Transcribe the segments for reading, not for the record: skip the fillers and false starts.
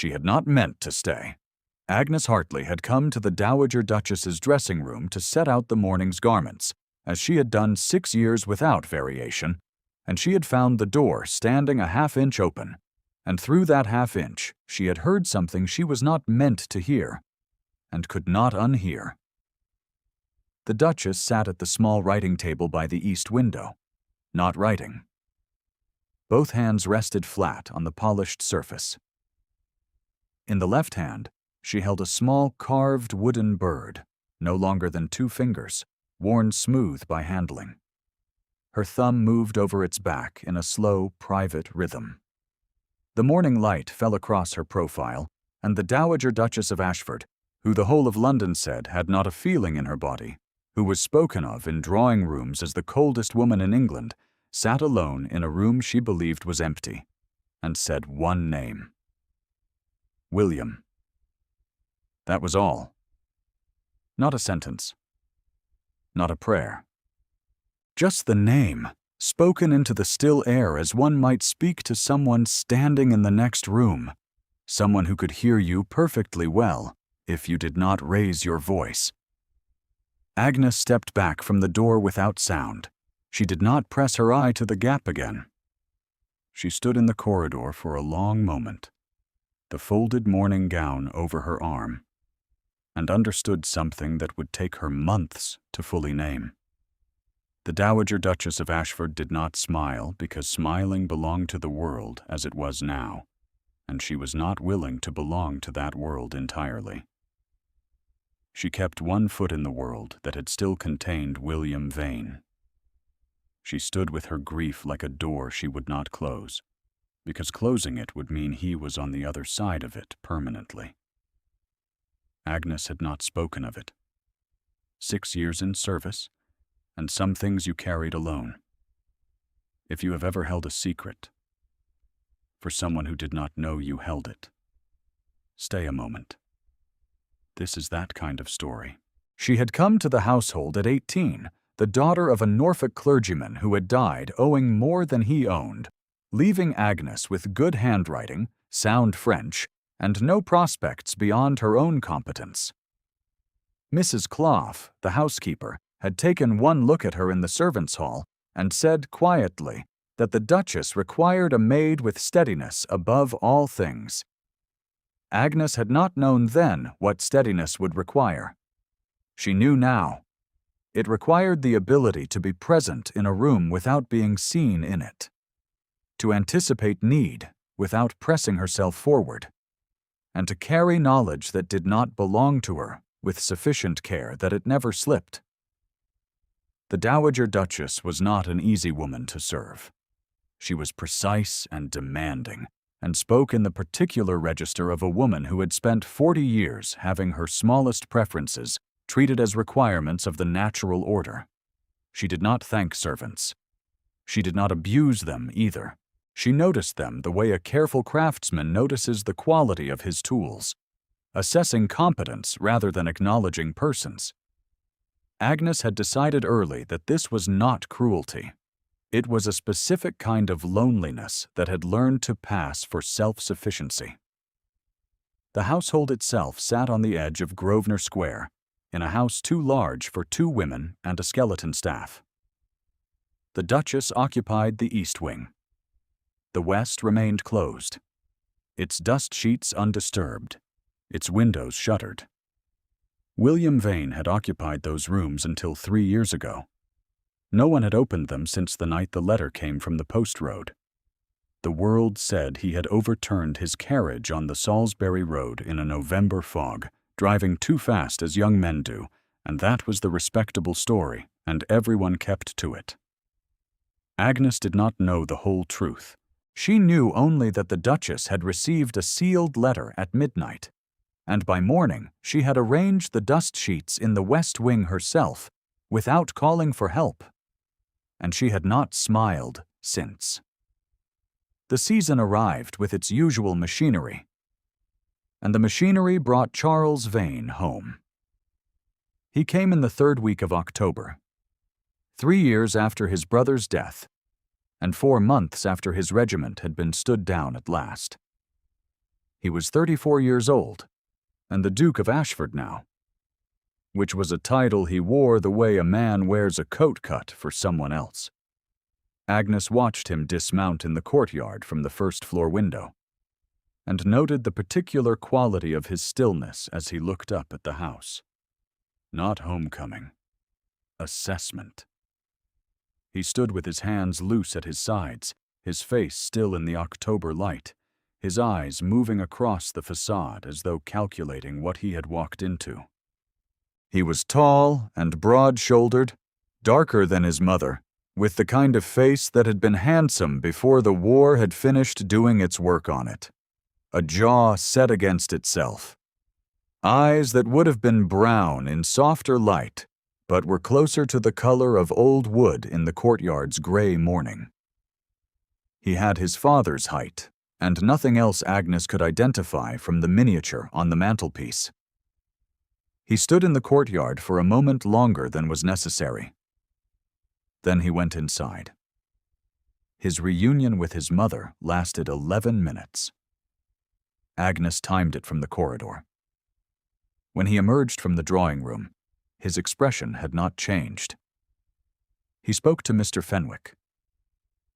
She had not meant to stay. Agnes Hartley had come to the Dowager Duchess's dressing room to set out the morning's garments, as she had done 6 years without variation, and she had found the door standing a half-inch open, and through that half-inch she had heard something she was not meant to hear, and could not unhear. The Duchess sat at the small writing table by the east window, not writing. Both hands rested flat on the polished surface. In the left hand, she held a small carved wooden bird, no longer than 2 fingers, worn smooth by handling. Her thumb moved over its back in a slow, private rhythm. The morning light fell across her profile, and the Dowager Duchess of Ashford, who the whole of London said had not a feeling in her body, who was spoken of in drawing-rooms as the coldest woman in England, sat alone in a room she believed was empty, and said one name. William. That was all. Not a sentence. Not a prayer. Just the name, spoken into the still air as one might speak to someone standing in the next room, someone who could hear you perfectly well if you did not raise your voice. Agnes stepped back from the door without sound. She did not press her eye to the gap again. She stood in the corridor for a long moment, the folded morning gown over her arm, and understood something that would take her months to fully name. The Dowager Duchess of Ashford did not smile because smiling belonged to the world as it was now, and she was not willing to belong to that world entirely. She kept one foot in the world that had still contained William Vane. She stood with her grief like a door she would not close, because closing it would mean he was on the other side of it permanently. Agnes had not spoken of it. 6 years in service, and some things you carried alone. If you have ever held a secret, for someone who did not know you held it, stay a moment. This is that kind of story. She had come to the household at 18, the daughter of a Norfolk clergyman who had died owing more than he owned, leaving Agnes with good handwriting, sound French, and no prospects beyond her own competence. Mrs. Clough, the housekeeper, had taken one look at her in the servants' hall and said quietly that the Duchess required a maid with steadiness above all things. Agnes had not known then what steadiness would require. She knew now. It required the ability to be present in a room without being seen in it, to anticipate need without pressing herself forward, and to carry knowledge that did not belong to her with sufficient care that it never slipped. The Dowager Duchess was not an easy woman to serve. She was precise and demanding, and spoke in the particular register of a woman who had spent 40 years having her smallest preferences treated as requirements of the natural order. She did not thank servants. She did not abuse them either. She noticed them the way a careful craftsman notices the quality of his tools, assessing competence rather than acknowledging persons. Agnes had decided early that this was not cruelty. It was a specific kind of loneliness that had learned to pass for self-sufficiency. The household itself sat on the edge of Grosvenor Square, in a house too large for 2 women and a skeleton staff. The Duchess occupied the east wing. The west remained closed, its dust sheets undisturbed, its windows shuttered. William Vane had occupied those rooms until 3 years ago. No one had opened them since the night the letter came from the post road. The world said he had overturned his carriage on the Salisbury Road in a November fog, driving too fast as young men do, and that was the respectable story, and everyone kept to it. Agnes did not know the whole truth. She knew only that the Duchess had received a sealed letter at midnight, and by morning she had arranged the dust sheets in the west wing herself, without calling for help. And she had not smiled since. The season arrived with its usual machinery, and the machinery brought Charles Vane home. He came in the 3rd week of October, 3 years after his brother's death, and 4 months after his regiment had been stood down at last. He was 34 years old, and the Duke of Ashford now, which was a title he wore the way a man wears a coat cut for someone else. Agnes watched him dismount in the courtyard from the first-floor window, and noted the particular quality of his stillness as he looked up at the house. Not homecoming. Assessment. He stood with his hands loose at his sides, his face still in the October light, his eyes moving across the facade as though calculating what he had walked into. He was tall and broad-shouldered, darker than his mother, with the kind of face that had been handsome before the war had finished doing its work on it. A jaw set against itself. Eyes that would have been brown in softer light, but were closer to the color of old wood in the courtyard's gray morning. He had his father's height, and nothing else Agnes could identify from the miniature on the mantelpiece. He stood in the courtyard for a moment longer than was necessary. Then he went inside. His reunion with his mother lasted 11 minutes. Agnes timed it from the corridor. When he emerged from the drawing room, his expression had not changed. He spoke to Mr. Fenwick,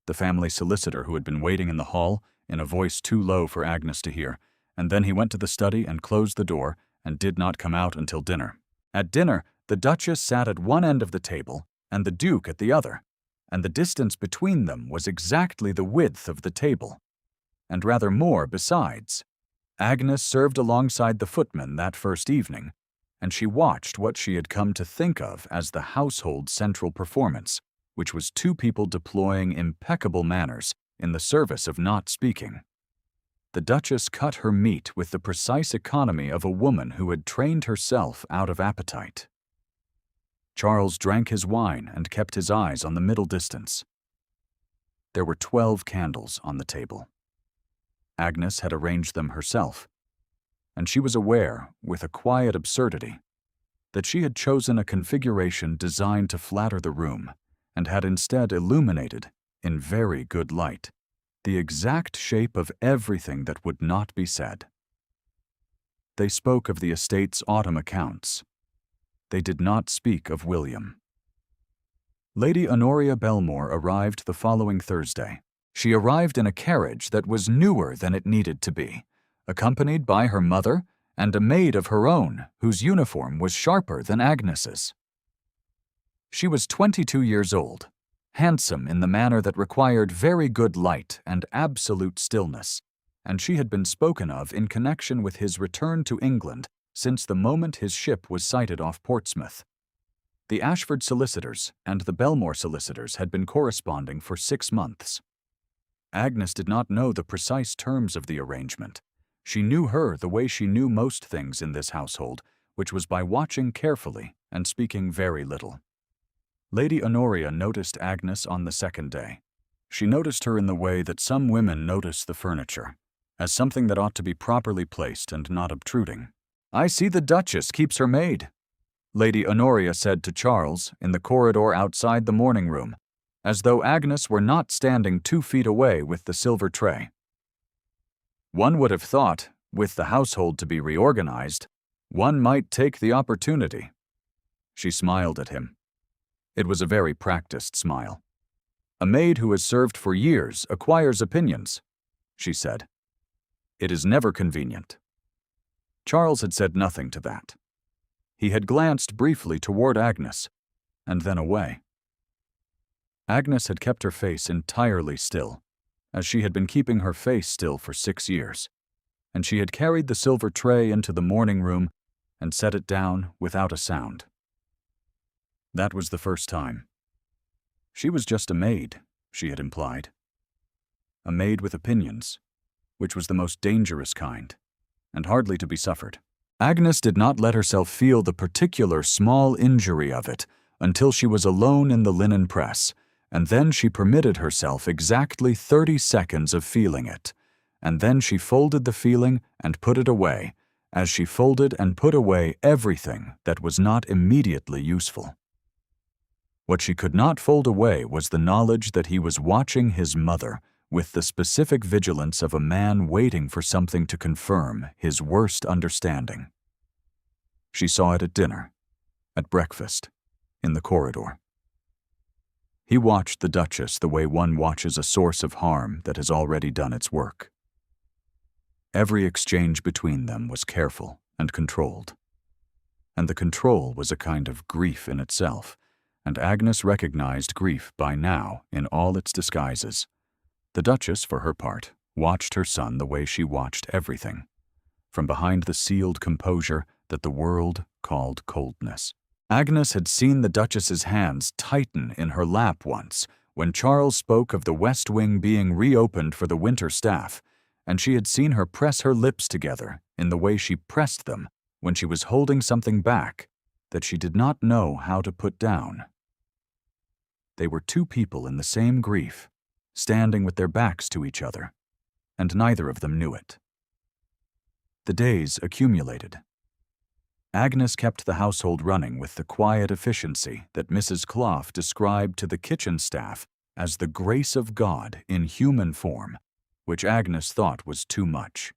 the family solicitor who had been waiting in the hall, in a voice too low for Agnes to hear, and then he went to the study and closed the door and did not come out until dinner. At dinner, the Duchess sat at one end of the table and the Duke at the other, and the distance between them was exactly the width of the table, and rather more besides. Agnes served alongside the footman that first evening, and she watched what she had come to think of as the household central performance, which was two people deploying impeccable manners in the service of not speaking. The Duchess cut her meat with the precise economy of a woman who had trained herself out of appetite. Charles drank his wine and kept his eyes on the middle distance. There were 12 candles on the table. Agnes had arranged them herself, and she was aware, with a quiet absurdity, that she had chosen a configuration designed to flatter the room, and had instead illuminated, in very good light, the exact shape of everything that would not be said. They spoke of the estate's autumn accounts. They did not speak of William. Lady Honoria Belmore arrived the following Thursday. She arrived in a carriage that was newer than it needed to be, accompanied by her mother and a maid of her own whose uniform was sharper than Agnes's. She was 22 years old, handsome in the manner that required very good light and absolute stillness, and she had been spoken of in connection with his return to England since the moment his ship was sighted off Portsmouth. The Ashford solicitors and the Belmore solicitors had been corresponding for 6 months. Agnes did not know the precise terms of the arrangement. She knew her the way she knew most things in this household, which was by watching carefully and speaking very little. Lady Honoria noticed Agnes on the second day. She noticed her in the way that some women notice the furniture, as something that ought to be properly placed and not obtruding. "I see the Duchess keeps her maid," Lady Honoria said to Charles in the corridor outside the morning room, as though Agnes were not standing 2 feet away with the silver tray. "One would have thought, with the household to be reorganized, one might take the opportunity." She smiled at him. It was a very practiced smile. "A maid who has served for years acquires opinions," she said. "It is never convenient." Charles had said nothing to that. He had glanced briefly toward Agnes, and then away. Agnes had kept her face entirely still, as she had been keeping her face still for 6 years, and she had carried the silver tray into the morning room and set it down without a sound. That was the first time. She was just a maid, she had implied. A maid with opinions, which was the most dangerous kind, and hardly to be suffered. Agnes did not let herself feel the particular small injury of it until she was alone in the linen press, and then she permitted herself exactly 30 seconds of feeling it, and then she folded the feeling and put it away, as she folded and put away everything that was not immediately useful. What she could not fold away was the knowledge that he was watching his mother with the specific vigilance of a man waiting for something to confirm his worst understanding. She saw it at dinner, at breakfast, in the corridor. He watched the Duchess the way one watches a source of harm that has already done its work. Every exchange between them was careful and controlled. And the control was a kind of grief in itself, and Agnes recognized grief by now in all its disguises. The Duchess, for her part, watched her son the way she watched everything, from behind the sealed composure that the world called coldness. Agnes had seen the Duchess's hands tighten in her lap once when Charles spoke of the West Wing being reopened for the winter staff, and she had seen her press her lips together in the way she pressed them when she was holding something back that she did not know how to put down. They were two people in the same grief, standing with their backs to each other, and neither of them knew it. The days accumulated. Agnes kept the household running with the quiet efficiency that Mrs. Clough described to the kitchen staff as the grace of God in human form, which Agnes thought was too much.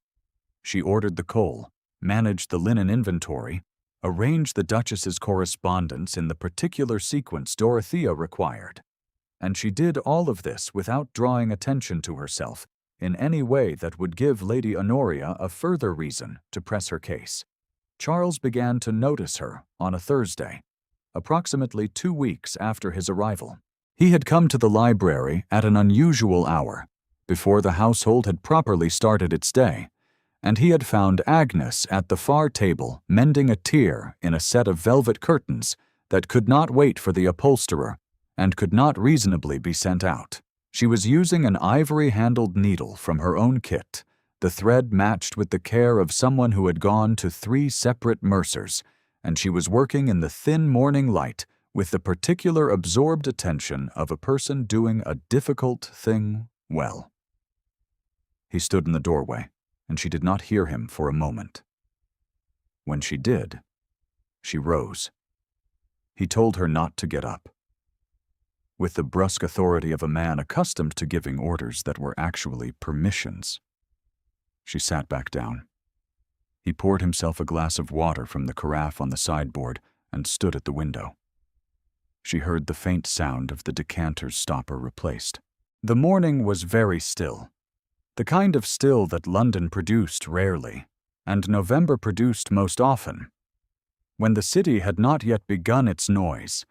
She ordered the coal, managed the linen inventory, arranged the Duchess's correspondence in the particular sequence Dorothea required, and she did all of this without drawing attention to herself in any way that would give Lady Honoria a further reason to press her case. Charles began to notice her on a Thursday, approximately 2 weeks after his arrival. He had come to the library at an unusual hour, before the household had properly started its day, and he had found Agnes at the far table mending a tear in a set of velvet curtains that could not wait for the upholsterer and could not reasonably be sent out. She was using an ivory-handled needle from her own kit, the thread matched with the care of someone who had gone to 3 separate mercers, and she was working in the thin morning light with the particular absorbed attention of a person doing a difficult thing well. He stood in the doorway, and she did not hear him for a moment. When she did, she rose. He told her not to get up. With the brusque authority of a man accustomed to giving orders that were actually permissions. She sat back down. He poured himself a glass of water from the carafe on the sideboard and stood at the window. She heard the faint sound of the decanter's stopper replaced. The morning was very still, the kind of still that London produced rarely, and November produced most often, when the city had not yet begun its noise,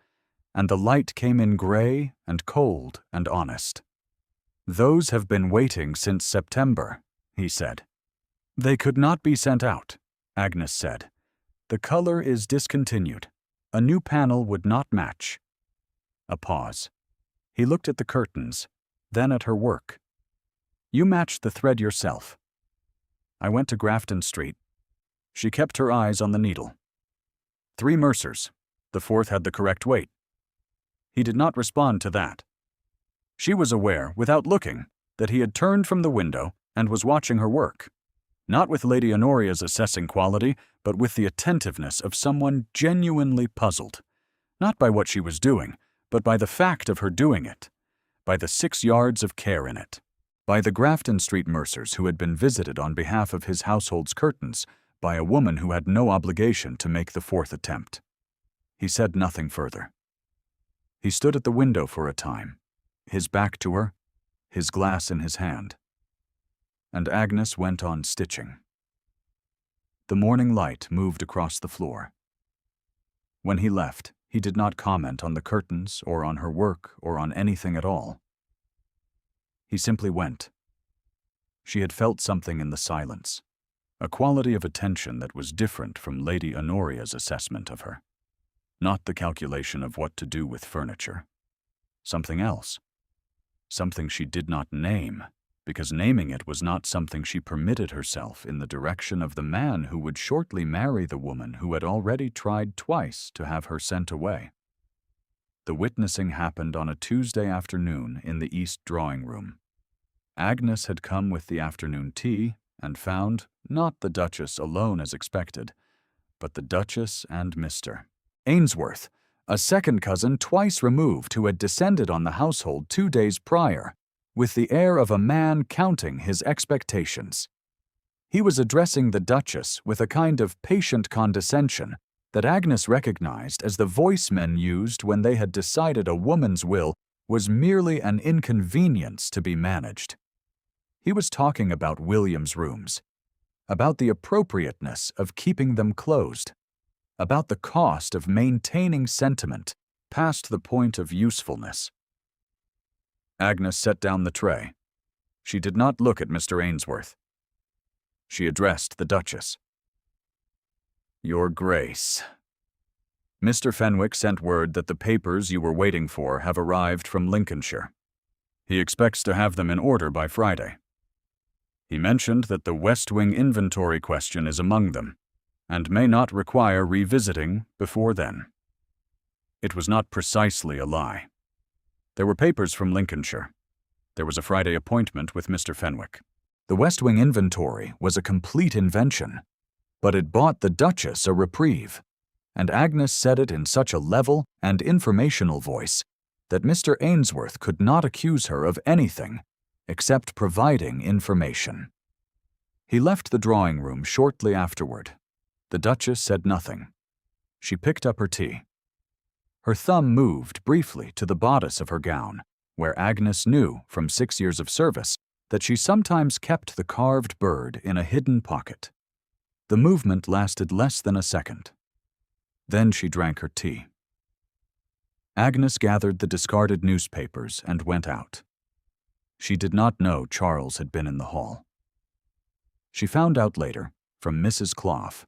and the light came in gray and cold and honest. "Those have been waiting since September," he said. "They could not be sent out," Agnes said. "The color is discontinued. A new panel would not match." A pause. He looked at the curtains, then at her work. "You matched the thread yourself." "I went to Grafton Street." She kept her eyes on the needle. 3 mercers. The 4th had the correct weight. He did not respond to that. She was aware, without looking, that he had turned from the window and was watching her work. Not with Lady Honoria's assessing quality, but with the attentiveness of someone genuinely puzzled, not by what she was doing, but by the fact of her doing it, by the 6 yards of care in it, by the Grafton Street mercers who had been visited on behalf of his household's curtains by a woman who had no obligation to make the 4th attempt. He said nothing further. He stood at the window for a time, his back to her, his glass in his hand. And Agnes went on stitching. The morning light moved across the floor. When he left, he did not comment on the curtains or on her work or on anything at all. He simply went. She had felt something in the silence, a quality of attention that was different from Lady Honoria's assessment of her. Not the calculation of what to do with furniture. Something else. Something she did not name, because naming it was not something she permitted herself in the direction of the man who would shortly marry the woman who had already tried twice to have her sent away. The witnessing happened on a Tuesday afternoon in the East drawing room. Agnes had come with the afternoon tea and found not the Duchess alone as expected, but the Duchess and Mr. Ainsworth, a second cousin twice removed who had descended on the household 2 days prior, with the air of a man counting his expectations. He was addressing the Duchess with a kind of patient condescension that Agnes recognized as the voice men used when they had decided a woman's will was merely an inconvenience to be managed. He was talking about William's rooms, about the appropriateness of keeping them closed, about the cost of maintaining sentiment past the point of usefulness. Agnes set down the tray. She did not look at Mr. Ainsworth. She addressed the Duchess. "Your Grace, Mr. Fenwick sent word that the papers you were waiting for have arrived from Lincolnshire. He expects to have them in order by Friday. He mentioned that the West Wing inventory question is among them, and may not require revisiting before then." It was not precisely a lie. There were papers from Lincolnshire. There was a Friday appointment with Mr. Fenwick. The West Wing inventory was a complete invention, but it bought the Duchess a reprieve, and Agnes said it in such a level and informational voice that Mr. Ainsworth could not accuse her of anything except providing information. He left the drawing room shortly afterward. The Duchess said nothing. She picked up her tea. Her thumb moved briefly to the bodice of her gown, where Agnes knew from 6 years of service that she sometimes kept the carved bird in a hidden pocket. The movement lasted less than a second. Then she drank her tea. Agnes gathered the discarded newspapers and went out. She did not know Charles had been in the hall. She found out later from Mrs. Clough,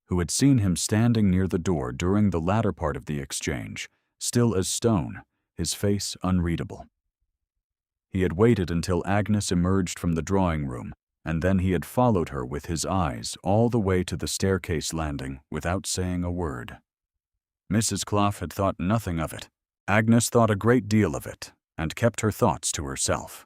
who had seen him standing near the door during the latter part of the exchange, still as stone, his face unreadable. He had waited until Agnes emerged from the drawing room, and then he had followed her with his eyes all the way to the staircase landing without saying a word. Mrs. Clough had thought nothing of it. Agnes thought a great deal of it, and kept her thoughts to herself.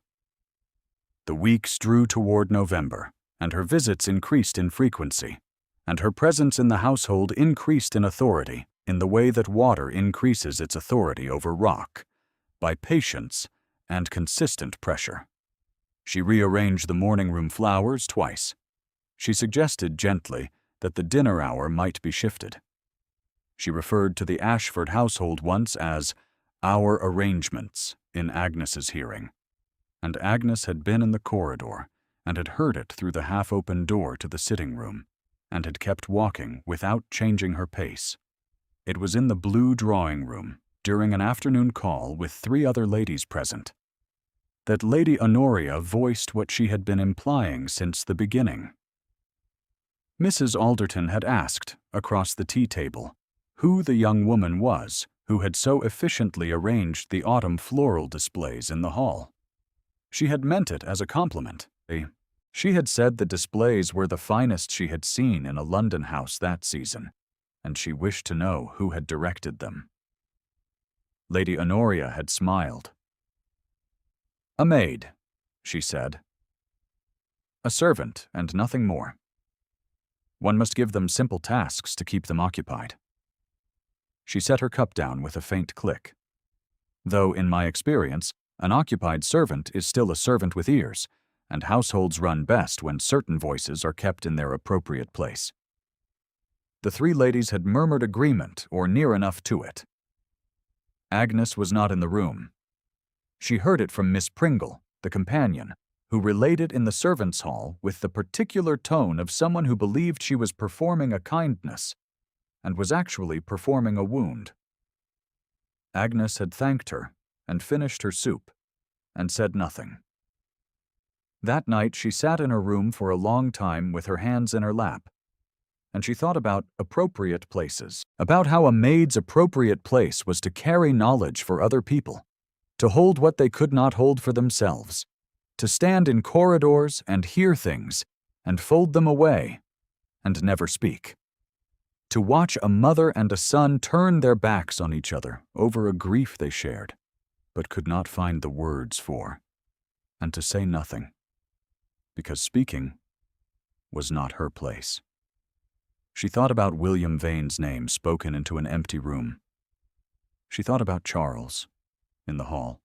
The weeks drew toward November, and her visits increased in frequency, and her presence in the household increased in authority in the way that water increases its authority over rock, by patience and consistent pressure. She rearranged the morning-room flowers twice. She suggested gently that the dinner hour might be shifted. She referred to the Ashford household once as "our arrangements" in Agnes's hearing, and Agnes had been in the corridor and had heard it through the half-open door to the sitting-room, and had kept walking without changing her pace. It was in the blue drawing-room, during an afternoon call with 3 other ladies present, that Lady Honoria voiced what she had been implying since the beginning. Mrs. Alderton had asked, across the tea-table, who the young woman was who had so efficiently arranged the autumn floral displays in the hall. She had meant it as a compliment. She had said the displays were the finest she had seen in a London house that season, and she wished to know who had directed them. Lady Honoria had smiled. "A maid," she said. "A servant, and nothing more. One must give them simple tasks to keep them occupied." She set her cup down with a faint click. "Though, in my experience, an occupied servant is still a servant with ears, and households run best when certain voices are kept in their appropriate place." The 3 ladies had murmured agreement or near enough to it. Agnes was not in the room. She heard it from Miss Pringle, the companion, who related in the servants' hall with the particular tone of someone who believed she was performing a kindness and was actually performing a wound. Agnes had thanked her and finished her soup and said nothing. That night she sat in her room for a long time with her hands in her lap, and she thought about appropriate places, about how a maid's appropriate place was to carry knowledge for other people, to hold what they could not hold for themselves, to stand in corridors and hear things and fold them away and never speak, to watch a mother and a son turn their backs on each other over a grief they shared, but could not find the words for, and to say nothing, because speaking was not her place. She thought about William Vane's name spoken into an empty room. She thought about Charles in the hall.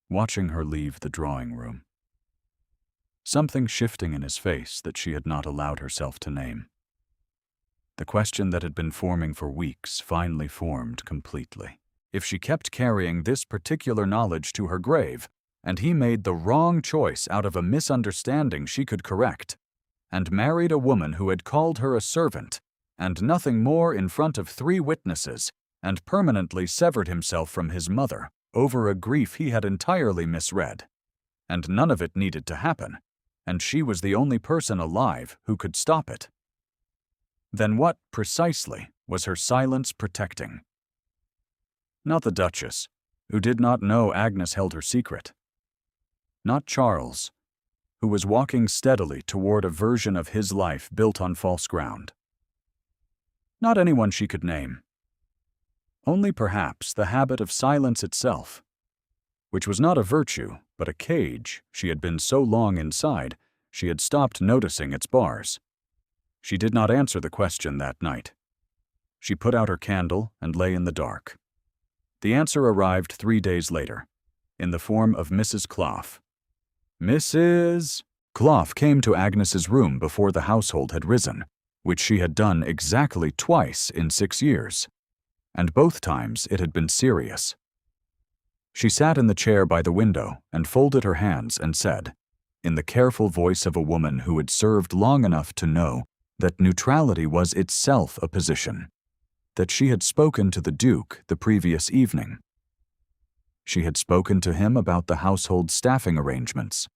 watching her leave the drawing room. Something shifting in his face that she had not allowed herself to name. The question that had been forming for weeks finally formed completely. If she kept carrying this particular knowledge to her grave, and he made the wrong choice out of a misunderstanding she could correct, and married a woman who had called her a servant, and nothing more in front of 3 witnesses, and permanently severed himself from his mother over a grief he had entirely misread, and none of it needed to happen, and she was the only person alive who could stop it, then what, precisely, was her silence protecting? Not the Duchess, who did not know Agnes held her secret. Not Charles, who was walking steadily toward a version of his life built on false ground. Not anyone she could name. Only perhaps the habit of silence itself, which was not a virtue, but a cage she had been so long inside she had stopped noticing its bars. She did not answer the question that night. She put out her candle and lay in the dark. The answer arrived 3 days later, in the form of Mrs. Clough. Mrs. Clough came to Agnes's room before the household had risen, which she had done exactly twice in 6 years, and both times it had been serious. She sat in the chair by the window and folded her hands and said, in the careful voice of a woman who had served long enough to know that neutrality was itself a position, that she had spoken to the Duke the previous evening. She had spoken to him about the household staffing arrangements.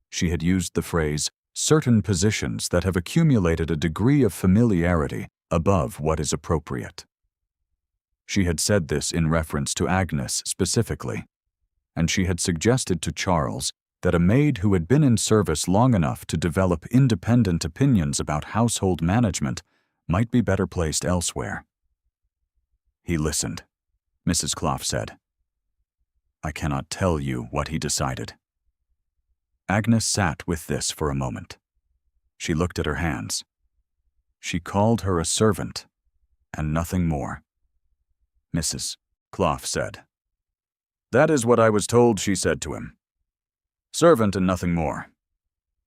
She had used the phrase, certain positions that have accumulated a degree of familiarity above what is appropriate. She had said this in reference to Agnes specifically, and she had suggested to Charles that a maid who had been in service long enough to develop independent opinions about household management might be better placed elsewhere. He listened. Mrs. Clough said, I cannot tell you what he decided. Agnes sat with this for a moment. She looked at her hands. She called her a servant, and nothing more. Mrs. Clough said, That is what I was told she said to him. Servant and nothing more.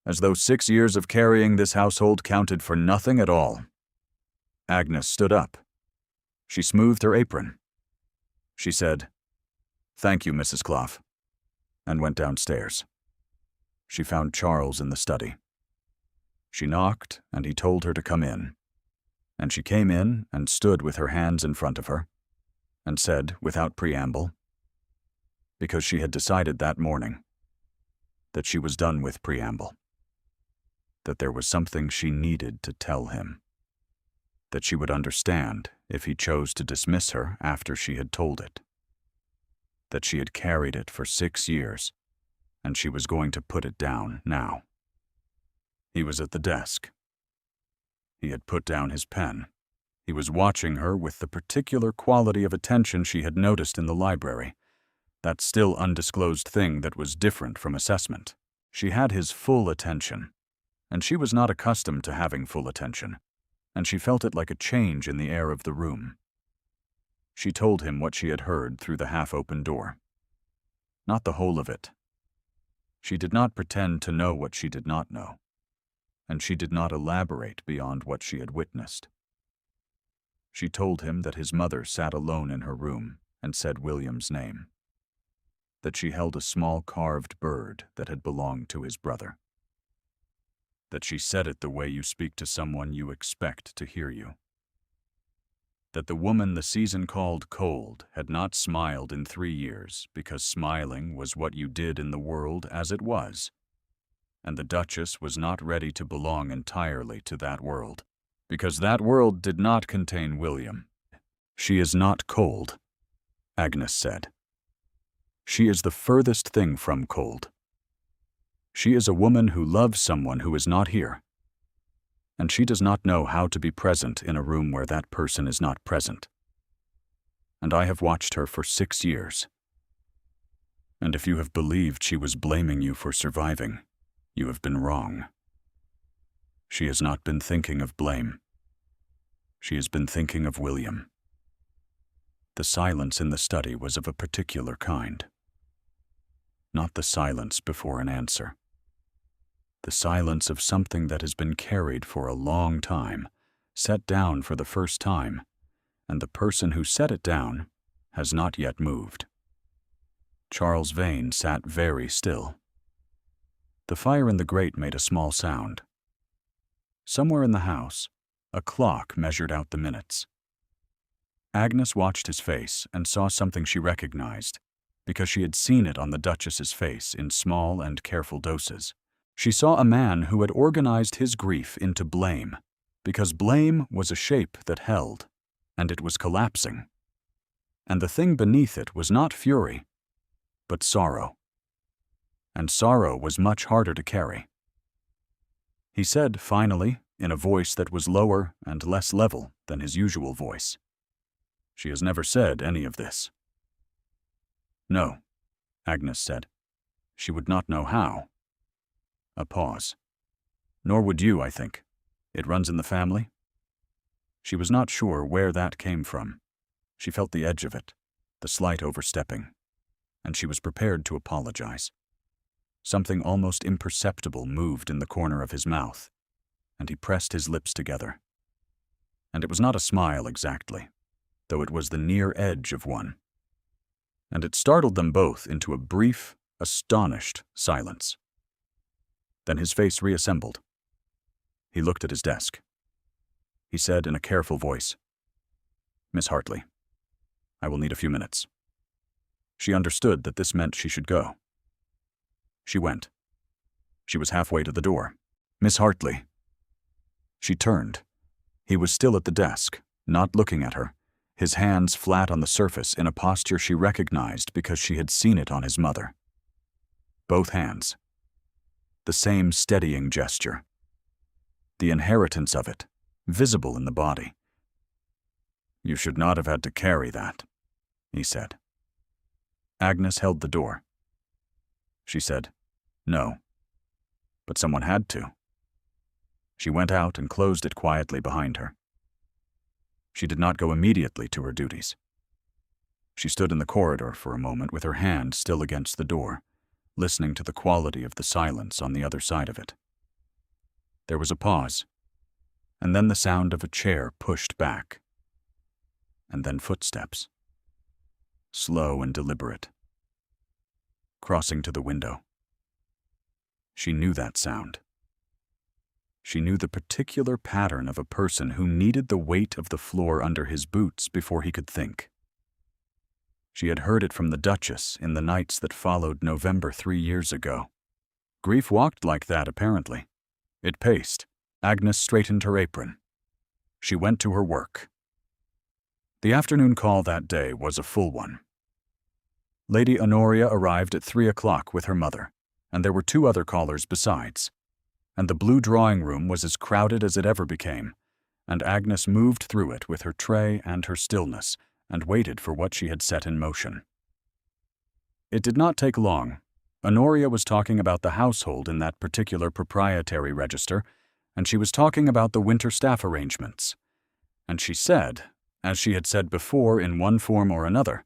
As though 6 years of carrying this household counted for nothing at all. Agnes stood up. She smoothed her apron. She said, Thank you, Mrs. Clough, and went downstairs. She found Charles in the study. She knocked, and he told her to come in. And she came in and stood with her hands in front of her, and said, without preamble, because she had decided that morning that she was done with preamble, that there was something she needed to tell him, that she would understand if he chose to dismiss her after she had told it, that she had carried it for 6 years, and she was going to put it down now. He was at the desk. He had put down his pen. He was watching her with the particular quality of attention she had noticed in the library, that still undisclosed thing that was different from assessment. She had his full attention, and she was not accustomed to having full attention, and she felt it like a change in the air of the room. She told him what she had heard through the half-open door. Not the whole of it. She did not pretend to know what she did not know, and she did not elaborate beyond what she had witnessed. She told him that his mother sat alone in her room and said William's name, that she held a small carved bird that had belonged to his brother, that she said it the way you speak to someone you expect to hear you, that the woman the season called cold had not smiled in 3 years because smiling was what you did in the world as it was, and the Duchess was not ready to belong entirely to that world, because that world did not contain William. She is not cold, Agnes said. She is the furthest thing from cold. She is a woman who loves someone who is not here, and she does not know how to be present in a room where that person is not present. And I have watched her for 6 years. And if you have believed she was blaming you for surviving, you have been wrong. She has not been thinking of blame. She has been thinking of William. The silence in the study was of a particular kind. not the silence before an answer. The silence of something that has been carried for a long time, set down for the first time, and the person who set it down has not yet moved. Charles Vane sat very still. The fire in the grate made a small sound. Somewhere in the house, a clock measured out the minutes. Agnes watched his face and saw something she recognized, because she had seen it on the Duchess's face in small and careful doses. She saw a man who had organized his grief into blame, because blame was a shape that held, and it was collapsing. And the thing beneath it was not fury, but sorrow. And sorrow was much harder to carry. He said, finally, in a voice that was lower and less level than his usual voice, "She has never said any of this." "No," Agnes said. "She would not know how." A pause. "Nor would you, I think. It runs in the family?" She was not sure where that came from. She felt the edge of it, the slight overstepping, and she was prepared to apologize. Something almost imperceptible moved in the corner of his mouth, and he pressed his lips together. And it was not a smile exactly, though it was the near edge of one. And it startled them both into a brief, astonished silence. Then his face reassembled. He looked at his desk. He said in a careful voice, "Miss Hartley, I will need a few minutes." She understood that this meant she should go. She went. She was halfway to the door. "Miss Hartley." She turned. He was still at the desk, not looking at her, his hands flat on the surface in a posture she recognized because she had seen it on his mother. Both hands. The same steadying gesture. The inheritance of it, visible in the body. "You should not have had to carry that," he said. Agnes held the door. She said, "No." But someone had to. She went out and closed it quietly behind her. She did not go immediately to her duties. She stood in the corridor for a moment with her hand still against the door, listening to the quality of the silence on the other side of it. There was a pause, and then the sound of a chair pushed back, and then footsteps, slow and deliberate, crossing to the window. She knew that sound. She knew the particular pattern of a person who needed the weight of the floor under his boots before he could think. She had heard it from the Duchess in the nights that followed November 3 years ago. Grief walked like that, apparently. It paced. Agnes straightened her apron. She went to her work. The afternoon call that day was a full one. Lady Honoria arrived at 3 o'clock with her mother, and there were 2 other callers besides. And the blue drawing room was as crowded as it ever became, and Agnes moved through it with her tray and her stillness, and waited for what she had set in motion. It did not take long. Honoria was talking about the household in that particular proprietary register, and she was talking about the winter staff arrangements. And she said, as she had said before in one form or another,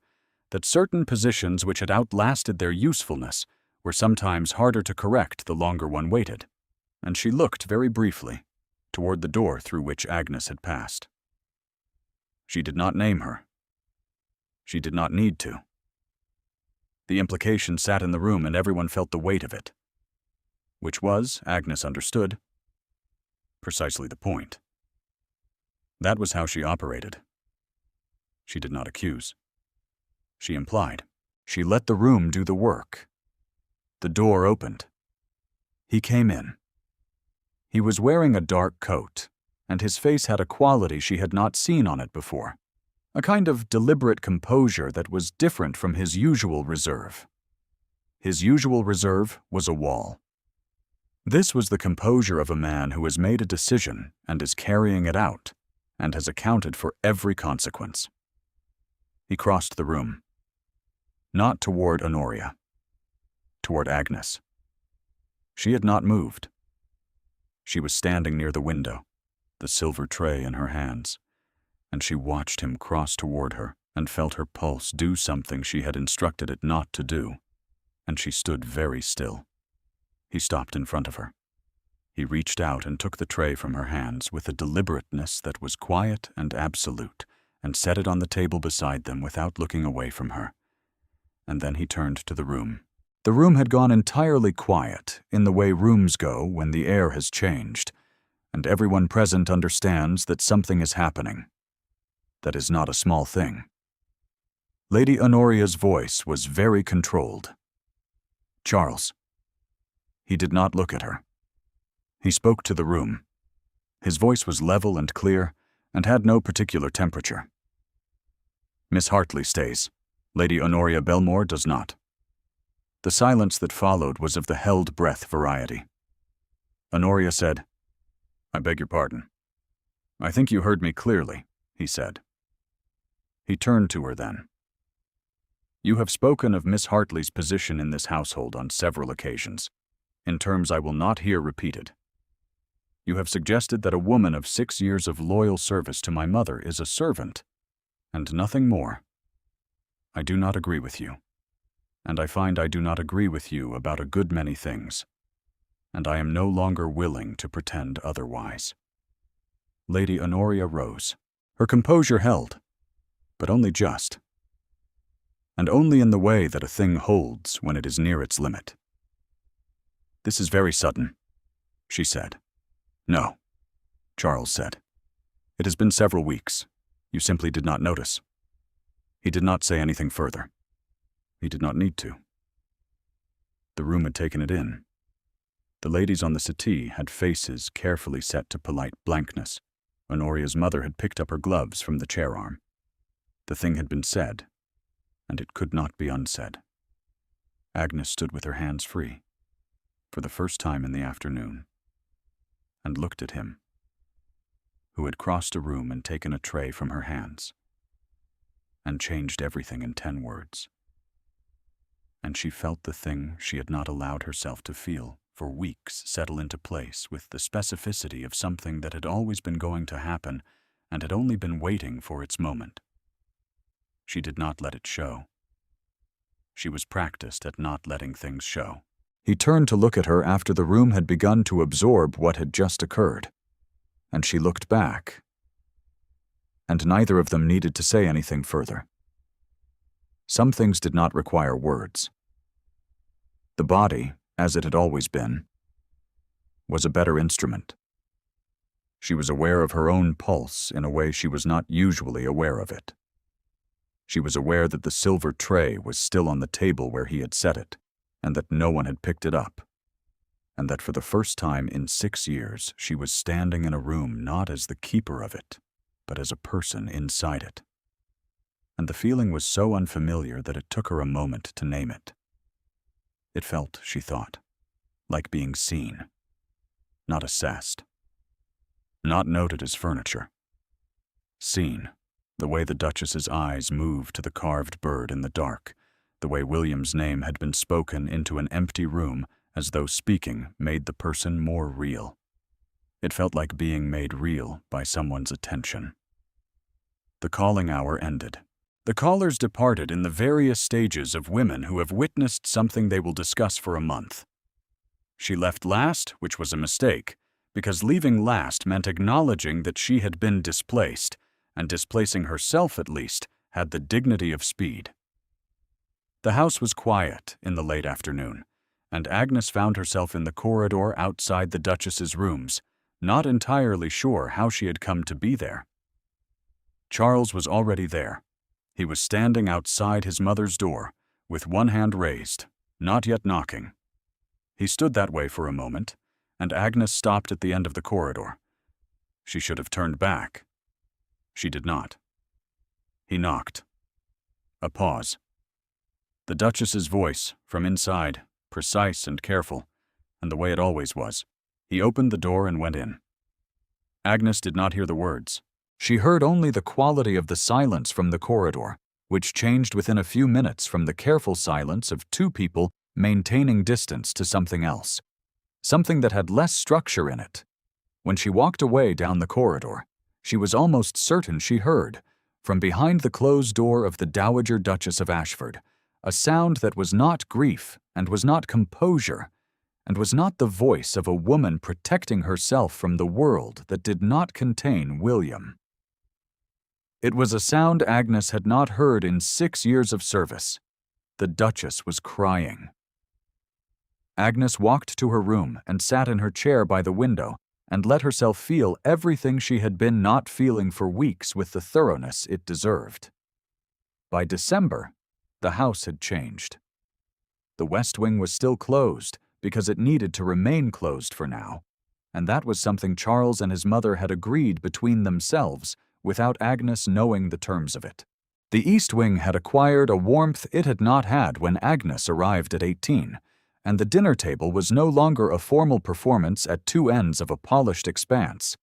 that certain positions which had outlasted their usefulness were sometimes harder to correct the longer one waited. And she looked very briefly toward the door through which Agnes had passed. She did not name her. She did not need to. The implication sat in the room and everyone felt the weight of it, which was, Agnes understood, precisely the point. That was how she operated. She did not accuse. She implied. She let the room do the work. The door opened. He came in. He was wearing a dark coat, and his face had a quality she had not seen on it before, a kind of deliberate composure that was different from his usual reserve. His usual reserve was a wall. This was the composure of a man who has made a decision and is carrying it out, and has accounted for every consequence. He crossed the room. Not toward Honoria. Toward Agnes. She had not moved. She was standing near the window, the silver tray in her hands, and she watched him cross toward her and felt her pulse do something she had instructed it not to do. and she stood very still. He stopped in front of her. He reached out and took the tray from her hands with a deliberateness that was quiet and absolute, and set it on the table beside them without looking away from her. And then he turned to the room. The room had gone entirely quiet, in the way rooms go when the air has changed, and everyone present understands that something is happening. That is not a small thing. Lady Honoria's voice was very controlled. "Charles." He did not look at her. He spoke to the room. His voice was level and clear, and had no particular temperature. "Miss Hartley stays. Lady Honoria Belmore does not." The silence that followed was of the held breath variety. Honoria said, "I beg your pardon." "I think you heard me clearly," he said. He turned to her then. "You have spoken of Miss Hartley's position in this household on several occasions, in terms I will not hear repeated. You have suggested that a woman of 6 years of loyal service to my mother is a servant, and nothing more. I do not agree with you, and I find I do not agree with you about a good many things, and I am no longer willing to pretend otherwise." Lady Honoria rose. Her composure held, but only just, and only in the way that a thing holds when it is near its limit. "This is very sudden," she said. "No," Charles said. "It has been several weeks. You simply did not notice." He did not say anything further. He did not need to. The room had taken it in. The ladies on the settee had faces carefully set to polite blankness. Honoria's mother had picked up her gloves from the chair arm. The thing had been said, and it could not be unsaid. Agnes stood with her hands free, for the first time in the afternoon, and looked at him, who had crossed a room and taken a tray from her hands, and changed everything in 10 words. And she felt the thing she had not allowed herself to feel for weeks settle into place with the specificity of something that had always been going to happen and had only been waiting for its moment. She did not let it show. She was practiced at not letting things show. He turned to look at her after the room had begun to absorb what had just occurred, and she looked back, and neither of them needed to say anything further. Some things did not require words. The body, as it had always been, was a better instrument. She was aware of her own pulse in a way she was not usually aware of it. She was aware that the silver tray was still on the table where he had set it, and that no one had picked it up, and that for the first time in 6 years she was standing in a room not as the keeper of it, but as a person inside it. And the feeling was so unfamiliar that it took her a moment to name it. It felt, she thought, like being seen, not assessed, not noted as furniture. Seen, the way the Duchess's eyes moved to the carved bird in the dark, the way William's name had been spoken into an empty room as though speaking made the person more real. It felt like being made real by someone's attention. The calling hour ended. The callers departed in the various stages of women who have witnessed something they will discuss for a month. She left last, which was a mistake, because leaving last meant acknowledging that she had been displaced, and displacing herself at least had the dignity of speed. The house was quiet in the late afternoon, and Agnes found herself in the corridor outside the Duchess's rooms, not entirely sure how she had come to be there. Charles was already there. He was standing outside his mother's door, with one hand raised, not yet knocking. He stood that way for a moment, and Agnes stopped at the end of the corridor. She should have turned back. She did not. He knocked. A pause. The Duchess's voice, from inside, precise and careful, and the way it always was. He opened the door and went in. Agnes did not hear the words. She heard only the quality of the silence from the corridor, which changed within a few minutes from the careful silence of 2 people maintaining distance to something else, something that had less structure in it. When she walked away down the corridor, she was almost certain she heard, from behind the closed door of the Dowager Duchess of Ashford, a sound that was not grief and was not composure, and was not the voice of a woman protecting herself from the world that did not contain William. It was a sound Agnes had not heard in 6 years of service. The Duchess was crying. Agnes walked to her room and sat in her chair by the window and let herself feel everything she had been not feeling for weeks with the thoroughness it deserved. By December, the house had changed. The West Wing was still closed because it needed to remain closed for now, and that was something Charles and his mother had agreed between themselves without Agnes knowing the terms of it. The East Wing had acquired a warmth it had not had when Agnes arrived at 18, and the dinner table was no longer a formal performance at two ends of a polished expanse.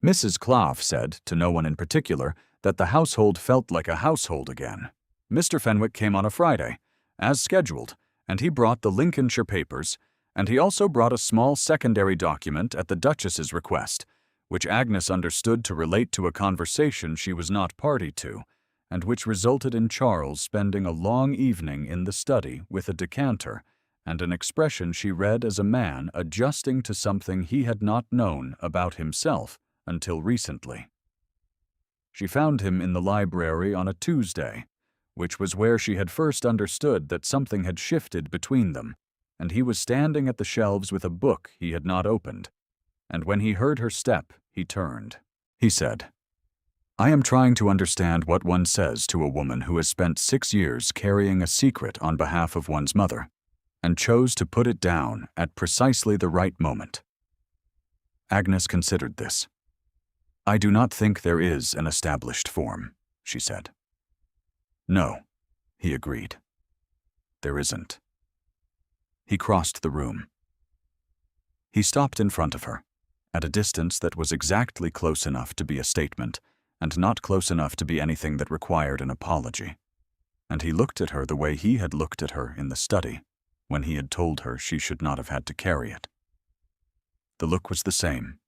Mrs. Clough said, to no one in particular, that the household felt like a household again. Mr. Fenwick came on a Friday, as scheduled, and he brought the Lincolnshire papers, and he also brought a small secondary document at the Duchess's request, which Agnes understood to relate to a conversation she was not party to, and which resulted in Charles spending a long evening in the study with a decanter and an expression she read as a man adjusting to something he had not known about himself until recently. She found him in the library on a Tuesday, which was where she had first understood that something had shifted between them, and he was standing at the shelves with a book he had not opened, and when he heard her step, he turned. He said, "I am trying to understand what one says to a woman who has spent 6 years carrying a secret on behalf of one's mother, and chose to put it down at precisely the right moment." Agnes considered this. "I do not think there is an established form," she said. "No," he agreed. "There isn't." He crossed the room. He stopped in front of her, at a distance that was exactly close enough to be a statement, and not close enough to be anything that required an apology. And he looked at her the way he had looked at her in the study, when he had told her she should not have had to carry it. The look was the same,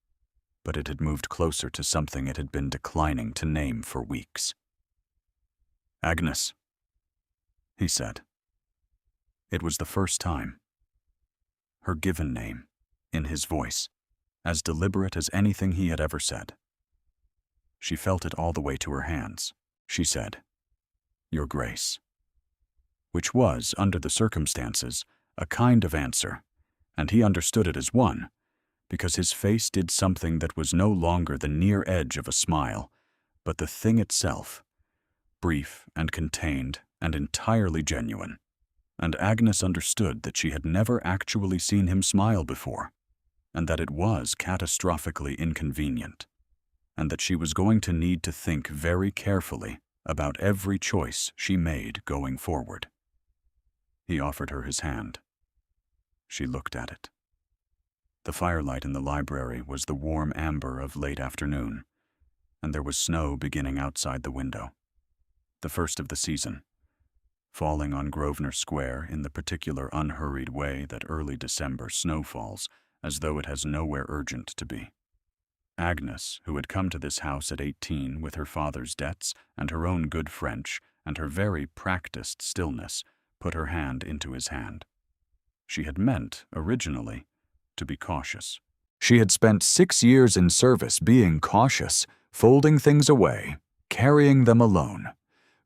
but it had moved closer to something it had been declining to name for weeks. "Agnes," he said. It was the first time. Her given name, in his voice, as deliberate as anything he had ever said. She felt it all the way to her hands. She said, "Your Grace," which was, under the circumstances, a kind of answer, and he understood it as one, because his face did something that was no longer the near edge of a smile, but the thing itself, brief and contained and entirely genuine, and Agnes understood that she had never actually seen him smile before, and that it was catastrophically inconvenient, and that she was going to need to think very carefully about every choice she made going forward. He offered her his hand. She looked at it. The firelight in the library was the warm amber of late afternoon, and there was snow beginning outside the window, the first of the season, falling on Grosvenor Square in the particular unhurried way that early December snow falls, as though it has nowhere urgent to be. Agnes, who had come to this house at 18 with her father's debts and her own good French and her very practiced stillness, put her hand into his hand. She had meant, originally, to be cautious. She had spent 6 years in service being cautious, folding things away, carrying them alone.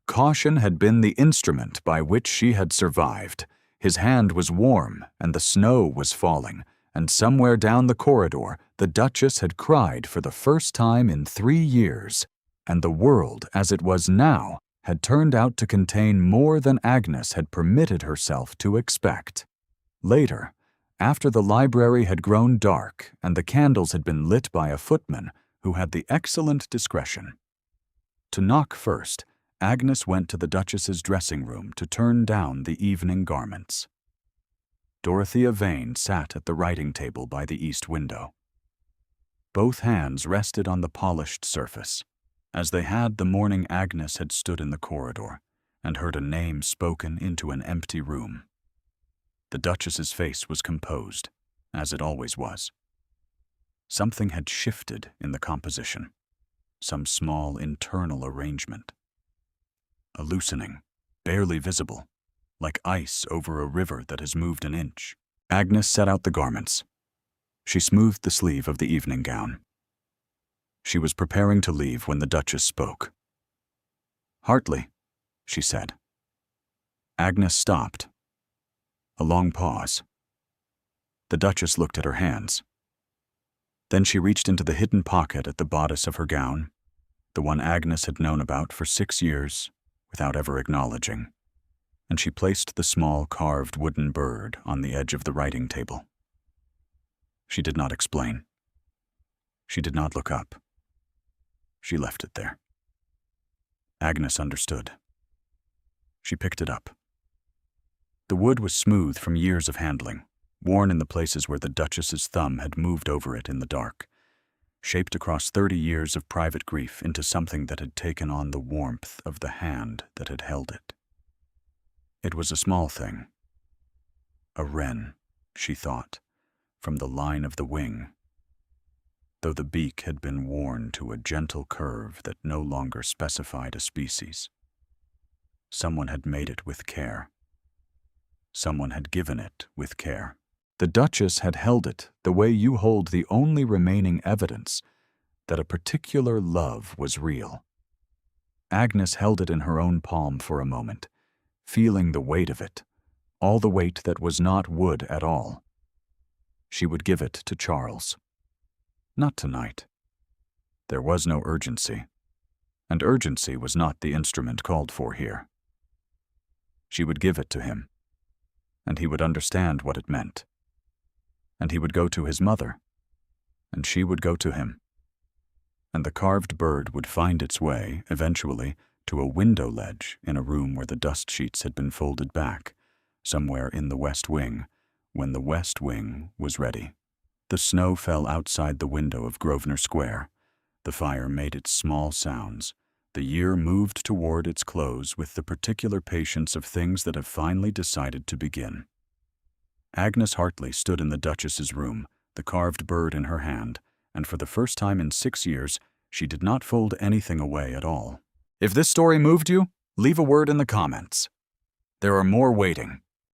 Caution had been the instrument by which she had survived. His hand was warm, and the snow was falling, and somewhere down the corridor the Duchess had cried for the first time in 3 years, and the world, as it was now, had turned out to contain more than Agnes had permitted herself to expect. Later, after the library had grown dark and the candles had been lit by a footman who had the excellent discretion to knock first, Agnes went to the Duchess's dressing room to turn down the evening garments. Dorothea Vane sat at the writing table by the east window. Both hands rested on the polished surface, as they had the morning Agnes had stood in the corridor and heard a name spoken into an empty room. The Duchess's face was composed, as it always was. Something had shifted in the composition, some small internal arrangement. A loosening, barely visible, like ice over a river that has moved an inch. Agnes set out the garments. She smoothed the sleeve of the evening gown. She was preparing to leave when the Duchess spoke. "Hartley," she said. Agnes stopped. A long pause. The Duchess looked at her hands. Then she reached into the hidden pocket at the bodice of her gown, the one Agnes had known about for 6 years without ever acknowledging, and she placed the small carved wooden bird on the edge of the writing table. She did not explain. She did not look up. She left it there. Agnes understood. She picked it up. The wood was smooth from years of handling, worn in the places where the Duchess's thumb had moved over it in the dark, shaped across 30 years of private grief into something that had taken on the warmth of the hand that had held it. It was a small thing. A wren, she thought, from the line of the wing, though the beak had been worn to a gentle curve that no longer specified a species. Someone had made it with care. Someone had given it with care. The Duchess had held it the way you hold the only remaining evidence that a particular love was real. Agnes held it in her own palm for a moment, feeling the weight of it, all the weight that was not wood at all. She would give it to Charles. Not tonight. There was no urgency, and urgency was not the instrument called for here. She would give it to him, and he would understand what it meant. And he would go to his mother, and she would go to him. And the carved bird would find its way, eventually, to a window ledge in a room where the dust sheets had been folded back, somewhere in the West Wing, when the West Wing was ready. The snow fell outside the window of Grosvenor Square. The fire made its small sounds. The year moved toward its close with the particular patience of things that have finally decided to begin. Agnes Hartley stood in the Duchess's room, the carved bird in her hand, and for the first time in 6 years, she did not fold anything away at all. If this story moved you, leave a word in the comments. There are more waiting.